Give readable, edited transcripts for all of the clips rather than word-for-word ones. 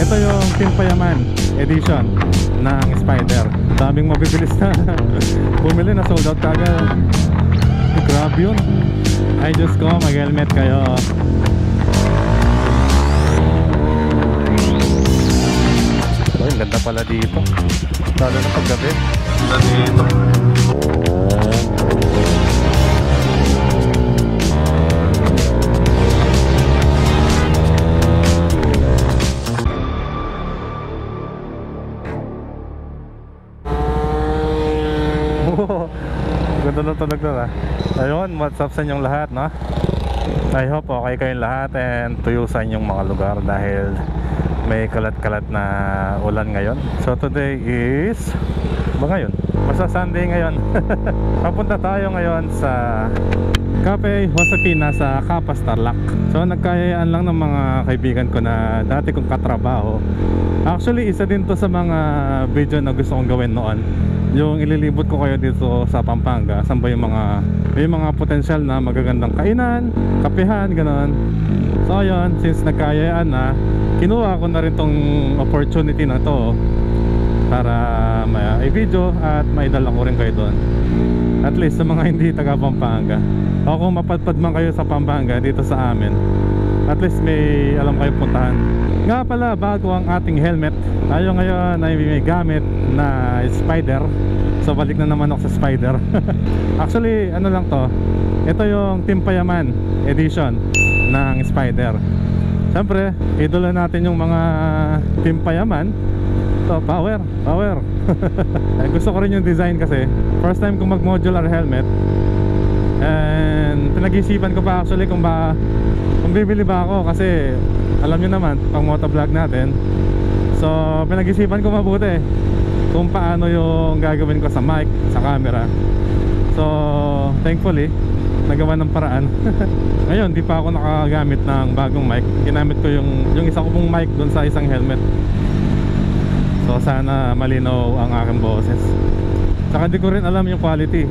Ito yung Team Payaman edition ng Spider. Daming mabibilis na bumili na, sold out kagad. Grabe yun. Ay Diyos ko, mag-helmet kayo. Ay, ganda pala dito. Lalo na paggabi. Ganda dito. Ganda na tunog na. Ayun, what's up sa inyong lahat, no? I hope okay kayong lahat and tuyo sa inyong mga lugar dahil may kalat-kalat na ulan ngayon. So today is ngayon? Basta Sunday ngayon. Papunta tayo ngayon sa Cafe Josefina sa Capas, Tarlac. So nagkayayaan lang ng mga kaibigan ko na dati kong katrabaho. Actually, isa din to sa mga video na gusto kong gawin noon. Yung ililibot ko kayo dito sa Pampanga. Saan ba yung mga potensyal na magagandang kainan, kapehan, gano'n. So ayun, since nagkayayaan na, kinuha ko na rin tong opportunity na to para i-video at maidala ko rin kayo doon. At least sa mga hindi taga Pampanga, o kung mapadpad man kayo sa Pampanga dito sa amin, at least may alam kayong puntahan. Nga pala, bago ang ating helmet, tayo ngayon ay may gamit na Spider. So balik na naman ako sa Spider. Actually, ano lang to, ito yung Team Payaman edition ng Spider. Siyempre, idolo natin yung mga Team Payaman. So, power. Gusto ko rin yung design kasi first time kong mag modular helmet. And pinag-isipan ko pa actually kung bibili ba ako, kasi alam nyo naman, pang motovlog natin. So pinag-isipan ko mabuti kung paano yung gagawin ko sa mic, sa camera. So thankfully nagawa ng paraan. Ngayon di pa ako nakagamit ng bagong mic. Ginamit ko yung isa ko pong mic dun sa isang helmet. So sana malinaw ang aking boses. Saka di ko rin alam yung quality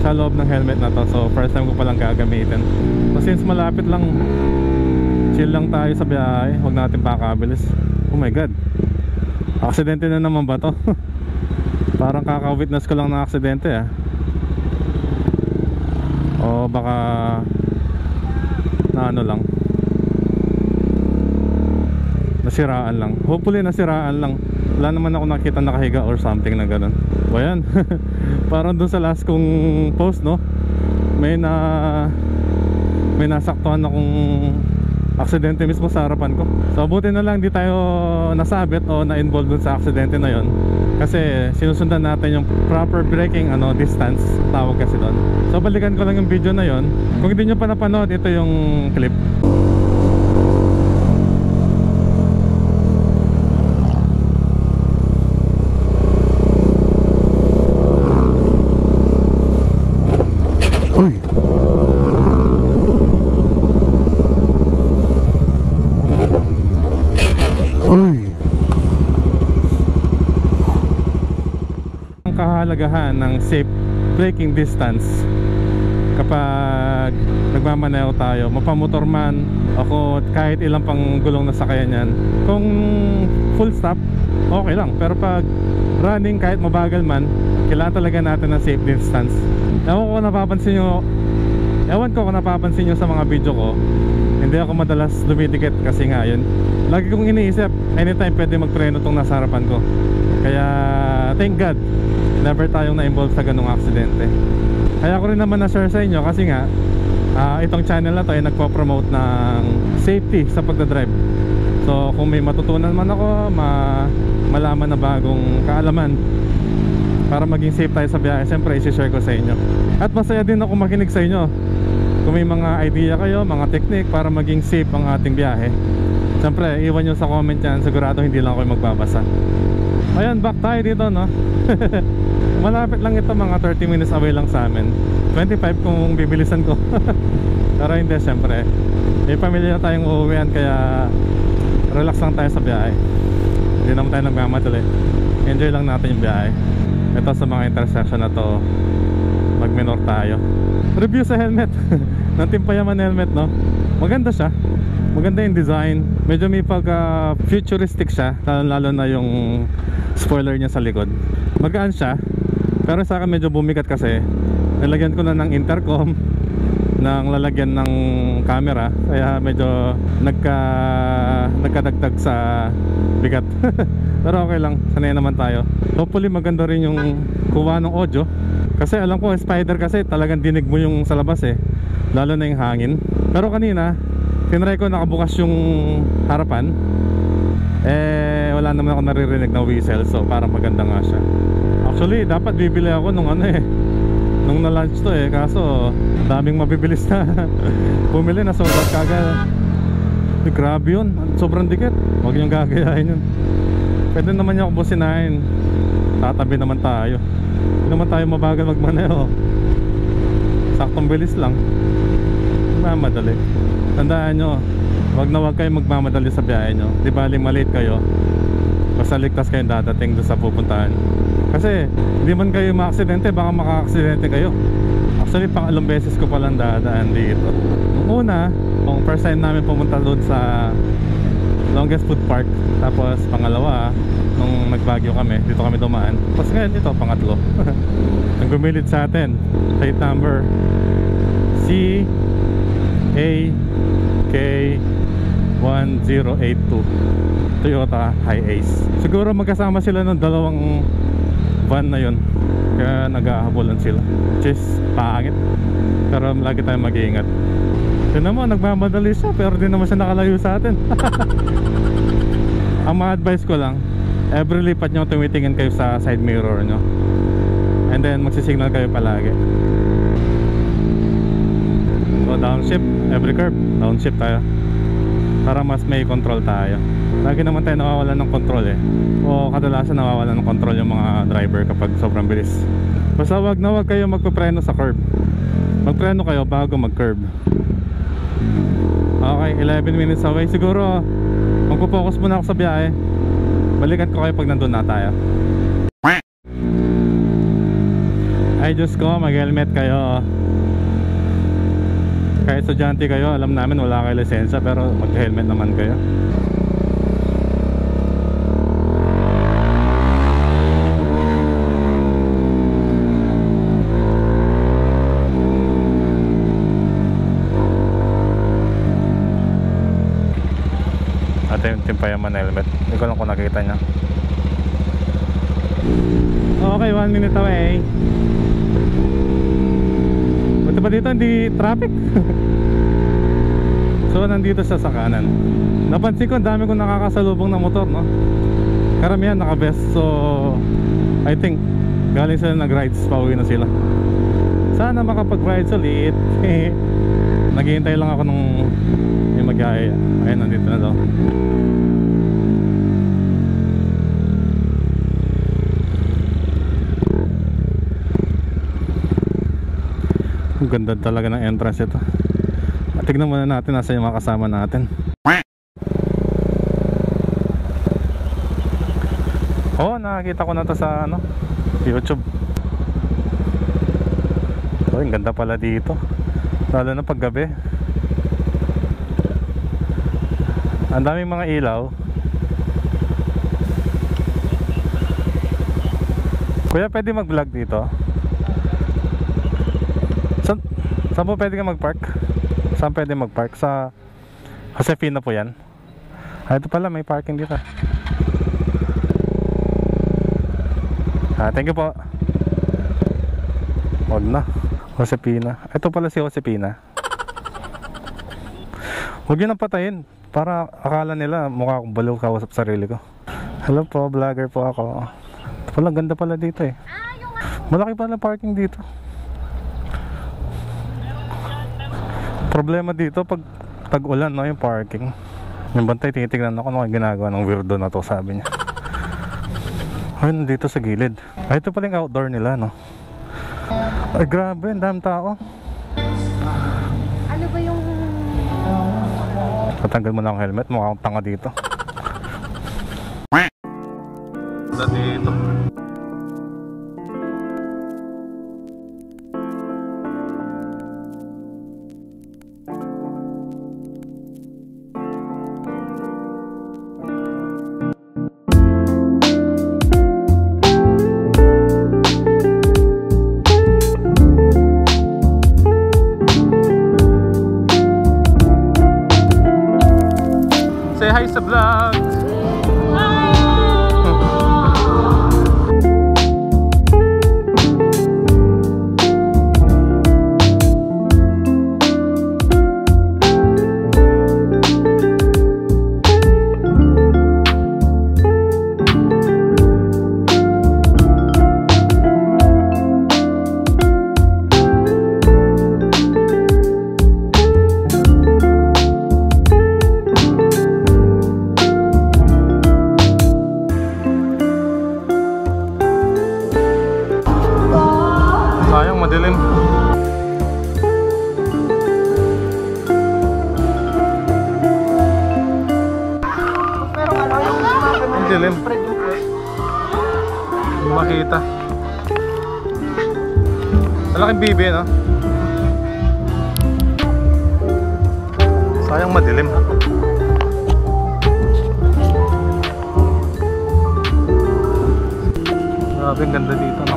sa loob ng helmet na to. So first time ko palang gagamitin. So since malapit lang, chill lang tayo sa biyahe, huwag natin pakabilis. Oh my god, aksidente na naman ba to? Parang kaka-witness ko lang ng aksidente o baka na ano lang, nasiraan lang. Hopefully nasiraan lang. Wala naman ako nakita nakahiga or something na ganun. O yan. Parang dun sa last kong post, no, may nasaktuhan akong aksidente mismo sa harapan ko. So buti na lang di tayo nasabit o na-involve dun sa aksidente na yon, kasi sinusundan natin yung proper braking distance, tawag kasi doon. So balikan ko lang yung video na yon. Kung hindi nyo pa napanood, ito yung clip. Uy! Uy! Ang kahalagahan ng safe braking distance kapag nagmamaneho tayo, mapamotor man o kahit ilang pang gulong na sakayan yan. Kung full stop, okay lang. Pero pag running, kahit mabagal man, kailangan talaga natin ng safe distance. Ewan ko kung napapansin nyo sa mga video ko, hindi ako madalas dumidikit kasi nga yun, lagi kong iniisip anytime pwede magpreno tong nasa harapan ko. Kaya thank God never tayong na-involve sa ganung aksidente. Kaya ko rin naman na-share sa inyo kasi nga itong channel na to ay nagpo-promote ng safety sa pagdadrive. So kung may matutunan man ako, malaman na bagong kaalaman para maging safe tayo sa biyahe, siyempre isi-share ko sa inyo. At masaya din ako makinig sa inyo kung may mga idea kayo, mga technique para maging safe ang ating biyahe. Siyempre iwan nyo sa comment yan, sigurado hindi lang ako magbabasa. Ayan, back tayo dito, no. Malapit lang ito, mga 30 minutes away lang sa amin. 25 kung bibilisan ko. Pero hindi, siyempre may pamilya na tayong uuwihan, kaya relax lang tayo sa biyahe. Hindi naman tayo nagmamadali, enjoy lang natin yung biyahe. Ito sa mga intersection na to, mag-minor tayo. Review sa helmet ng Team Payaman helmet, no? Maganda siya. Maganda yung design. Medyo may pagka futuristic siya, lalo na yung spoiler niya sa likod. Magaan siya, pero sa akin medyo bumigat kasi nalagyan ko na ng intercom, ng lalagyan ng camera, kaya medyo nagkadagdag sa bigat. Pero okay lang, sanay naman tayo. Hopefully maganda rin yung kuha ng audio, kasi alam ko Spider kasi talagang dinig mo yung sa labas eh, lalo na yung hangin. Pero kanina tinry ko, nakabukas yung harapan, eh wala naman ako naririnig na whistle, so parang maganda nga siya. Actually dapat bibili ako nung nung na-launch to eh, kaso daming mabibilis na bumili na sold out kagad. Grabe yun, sobrang dikit. Huwag niyong gagayahin yun. Pwede naman niya ako businahin, tatabi naman tayo. Hindi naman tayo mabagal magmaneho, saktong bilis lang, mamadali. Tandaan nyo, wag na wag kayo magmamadali sa biyahe nyo. Di baling malate kayo, basta ligtas kayong dadating doon sa pupuntahan. Kasi hindi man kayo maaksidente, baka maka-aksidente kayo. Actually pang-along beses ko palang dadaan dito. Nung una, kung first time namin pumunta doon sa Longest Food Park, tapos pangalawa nung nagbagyo kami, dito kami dumaan. Tapos ngayon ito, pangatlo. Ang gumilid sa atin, plate number CAK1082, Toyota Hi-Ace. Siguro magkasama sila ng dalawang van na yun, kaya nag-aahabolan sila, which is pangit. Pero lagi tayong mag-iingat. Tignan mo, nagmamadali siya pero di naman siya nakalayo sa atin. Ang ma-advise ko lang, every lipat nyo tumitingin kayo sa side mirror nyo, and then magsisignal kayo palagi. So downshift, every curve downshift tayo para mas may control tayo. Lagi naman tayo nawawalan ng control eh, o kadalasan nawawalan ng control yung mga driver kapag sobrang bilis. Basta wag na wag kayo magpapreno sa curve. Magpreno kayo bago mag-curve. Okay, 11 minutes away. Siguro magpo-focus muna ako sa biyahe. Balikan ko kayo pag nandun na tayo. Ay Diyos ko, mag-helmet kayo. Kahit estudyante kayo, alam namin wala kayo lisensya, pero mag-helmet naman kayo. At yung timpayaman na helmet, hindi ko lang kung nakita niya. Okay, 1 minute away. Buti ba dito hindi traffic? So nandito siya sa kanan. Napansin ko ang dami kong nakakasalubong na motor, no? Karamihan naka-vest. So I think galing sila nag-rides, pauwi na sila. Sana makapag-rides ulit. Naghihintay lang ako nung yung mag-iaya. Ayun, nandito na daw. Ang ganda talaga ng entrance ito. Tignan muna natin nasa yung mga kasama natin. Oh, nakakita ko na to sa YouTube. Oh, ang ganda pala dito, lalo na pag gabi. Ang daming mga ilaw. Kuya, pwede mag-vlog dito? Saan po pwede ka mag-park? Saan pwede mag-park? Sa Josefina po yan. Ito pala, may parking dito. Thank you po. Wag na, Josefina. Ito pala si Josefina. Huwag yun ang patayin, para akala nila mukha akong baliw kausap sarili ko. Hello po, vlogger po ako. Ito pala, ganda pala dito eh. Malaki pala parking dito. Problema dito pag tag-ulan, no, yung parking. Yung bantay, tinitignan ako nung ginagawa ng weirdo na to, sabi niya. Ay, nandito sa gilid. Ay, ito pala yung outdoor nila, no. Ay, grabe, ang daming tao. Ano ba yung... Tatanggal mo na ang helmet, mukha akong tanga dito. Dito. dilim. Hindi makita. Malaking bibi, no? Sayang madilim. Grabe, ang ganda dito, no?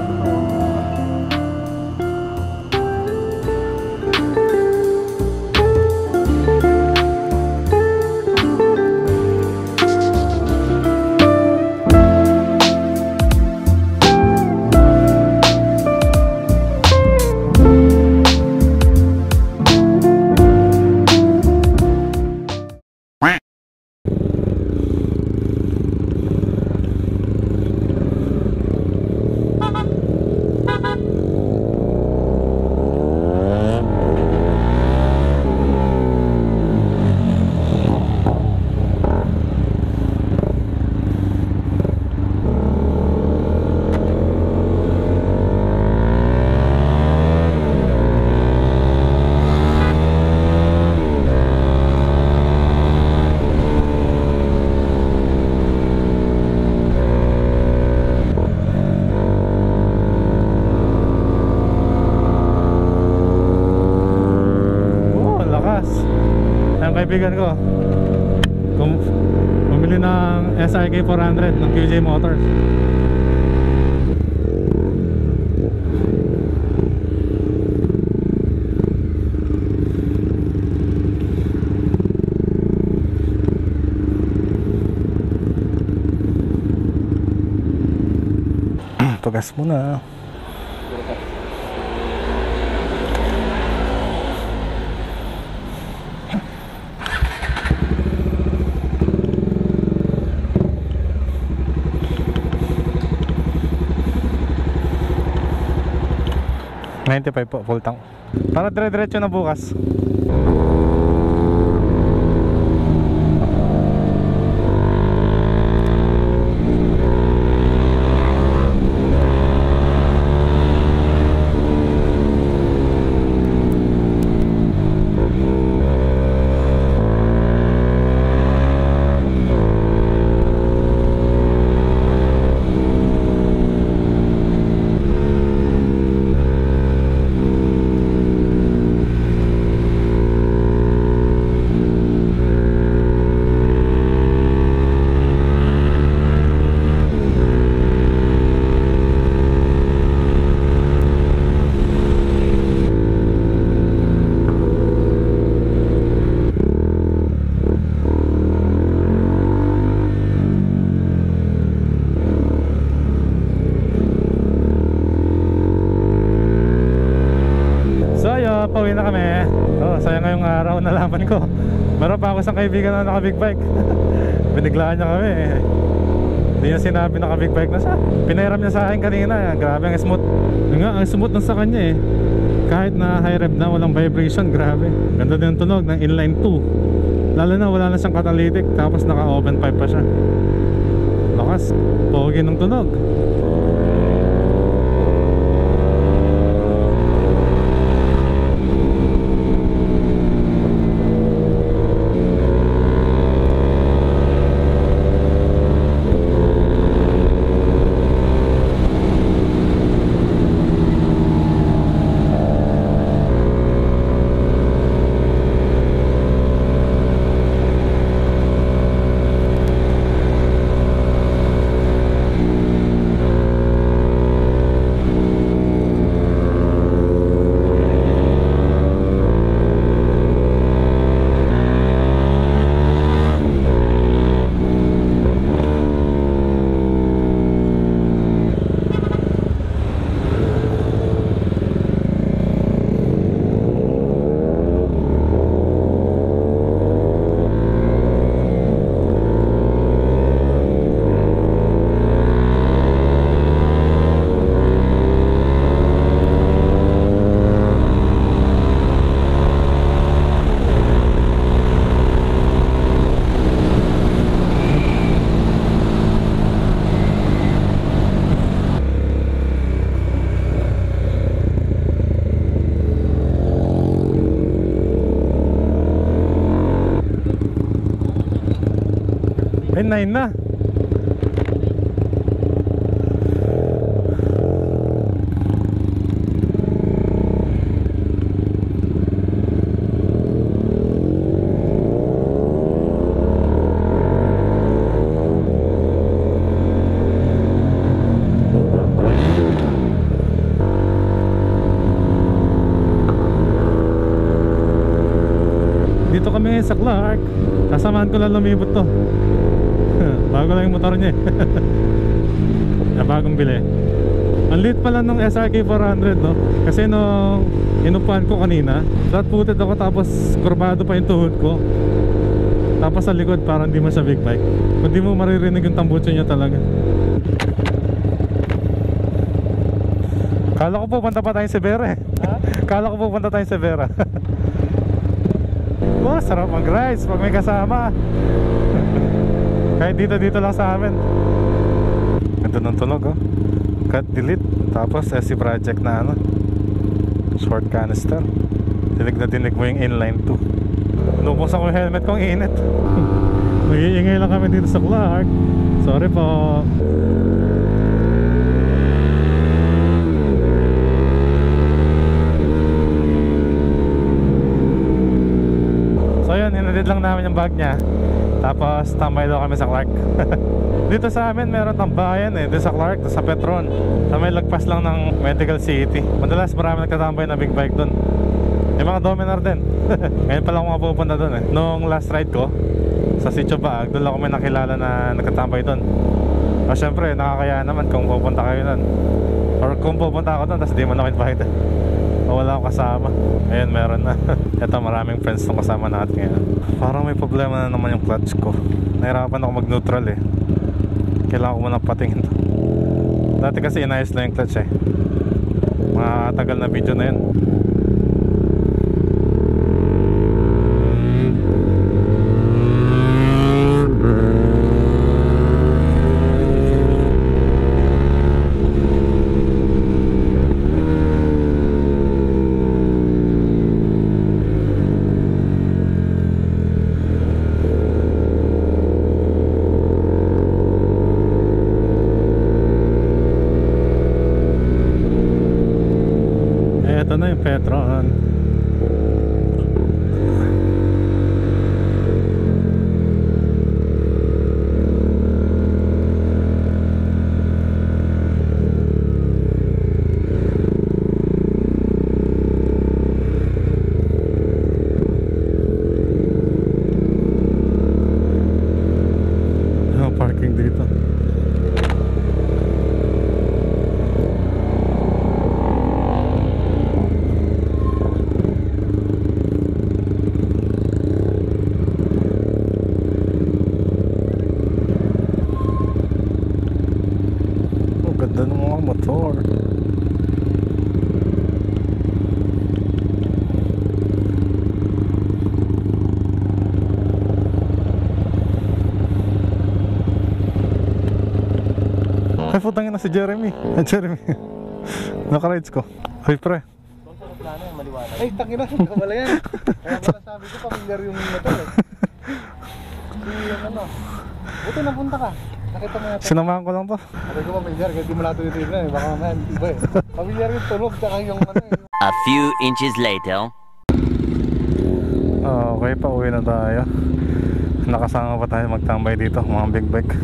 Ang kaibigan ko bumili ng SRK 400 ng QJ Motors. Tugas muna. $95 po, full tank. Para dire-diretso na bukas. Pauwi na kami. Sayang ngayong araw nalaman ko meron pa ako isang kaibigan na naka big bike. Biniglaan niya kami. Hindi niya sinabi naka big bike na siya. Pinairam niya sa akin kanina. Grabe ang smooth. Ang smooth ng sa kanya eh. Kahit na high rev na, walang vibration. Grabe. Ganda din ang tunog ng inline 2. Lalo na wala na siyang catalytic. Tapos naka open pipe pa siya. Lakas. Pogi ng tunog. Ay, 9 na. tinamaan ko lang lumibot to. Bago lang yung motor niya eh. Bagong bili. Ang liit pala nung SRK 400 no. Kasi nung inupuan ko kanina, flat footed ako tapos kurbado pa yung tuhod ko. Tapos sa likod parang hindi mo siya big bike. Hindi mo maririnig yung tambutso niya talaga. Kala ko pupunta pa tayong Severa eh. Ha? Kala ko pupunta tayong Severa. Oh, sarap mag-rides pag may kasama. Kahit dito lang sa amin. Ito ng tunog oh. Cut, delete. Tapos SC project na ano, short canister. Dinig na dinig mo yung inline 2. Nubuksan ko yung helmet ko, ang init. Mag-iingay lang kami dito sa Clark. Sorry po. So yun, hinadid lang namin yung bag niya. Tapos tambay daw kami sa Clark. Dito sa amin meron tambayan eh, dito sa Clark, dito sa Petron. Sa may lagpas lang ng Medical City. Madalas marami nagtatambay na big bike dun. Yung mga Dominar din. Ngayon pa lang ako mapupunta dun eh. Nung last ride ko sa Sitio Baag, doon lang ako may nakilala na nagtatambay dun. O syempre, nakakaya naman kung pupunta kayo dun. Or kung pupunta ako dun, tapos di mo na-invite. O wala akong kasama. Ayun, meron na. Ito, maraming friends nung kasama natin ngayon. Parang may problema na naman yung clutch ko. Nahirapan ako mag-neutral eh. Kailangan ko muna patingin to. Dati kasi inayos lang yung clutch eh. Mga tagal na video na yun. Ito na yung Petron. Yung parking dito. Ganda ng mga motor. Ay, putangin na si Jeremy. Ay, Jeremy. Naka-rides ko. Ay, pre. Ay, tangina, kamala yan. Kaya pala sabi ko, familiar yung motor eh. Yung ano, buti napunta ka. Nakita mo natin. Sinamahan ko lang to. Sabi ko familiar, kasi di mo natin ito yun eh. Baka man, iba eh. Familiar yung tunog, tsaka yung ano eh. A few inches later. Okay, pauwi na tayo. Nakasama pa tayo magtambay dito, mga big bike.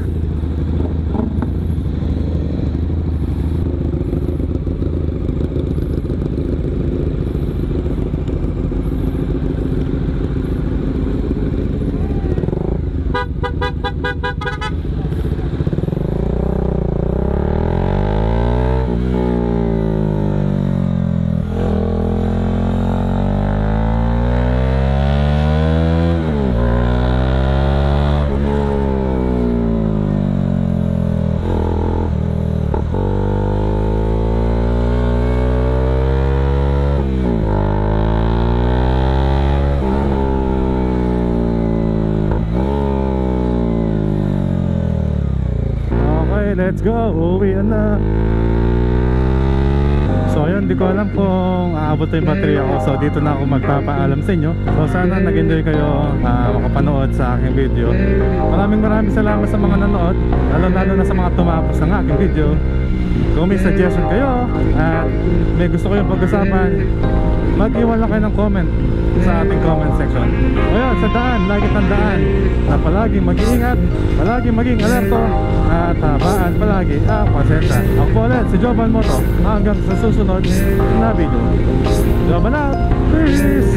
Let's go, uwi na. So ayun, di ko alam kung aabot yung battery ako. So dito na ako magpapaalam sa inyo. So sana nag-enjoy kayo makapanood sa aking video. Maraming salamat sa mga nanood, lalo na sa mga tumapos ng aking video. Kung may suggestion kayo at may gusto kayong pag-usapan, mag-iwan lang kayo ng comment sa ating comment section. Ayun, sa daan, lagi tandaan na palaging mag-iingat, palaging maging alerto, at habaan palagi ang pasensya. Ako po ulit, si Jovan Moto. Hanggang sa susunod na video. Jovan out! Peace!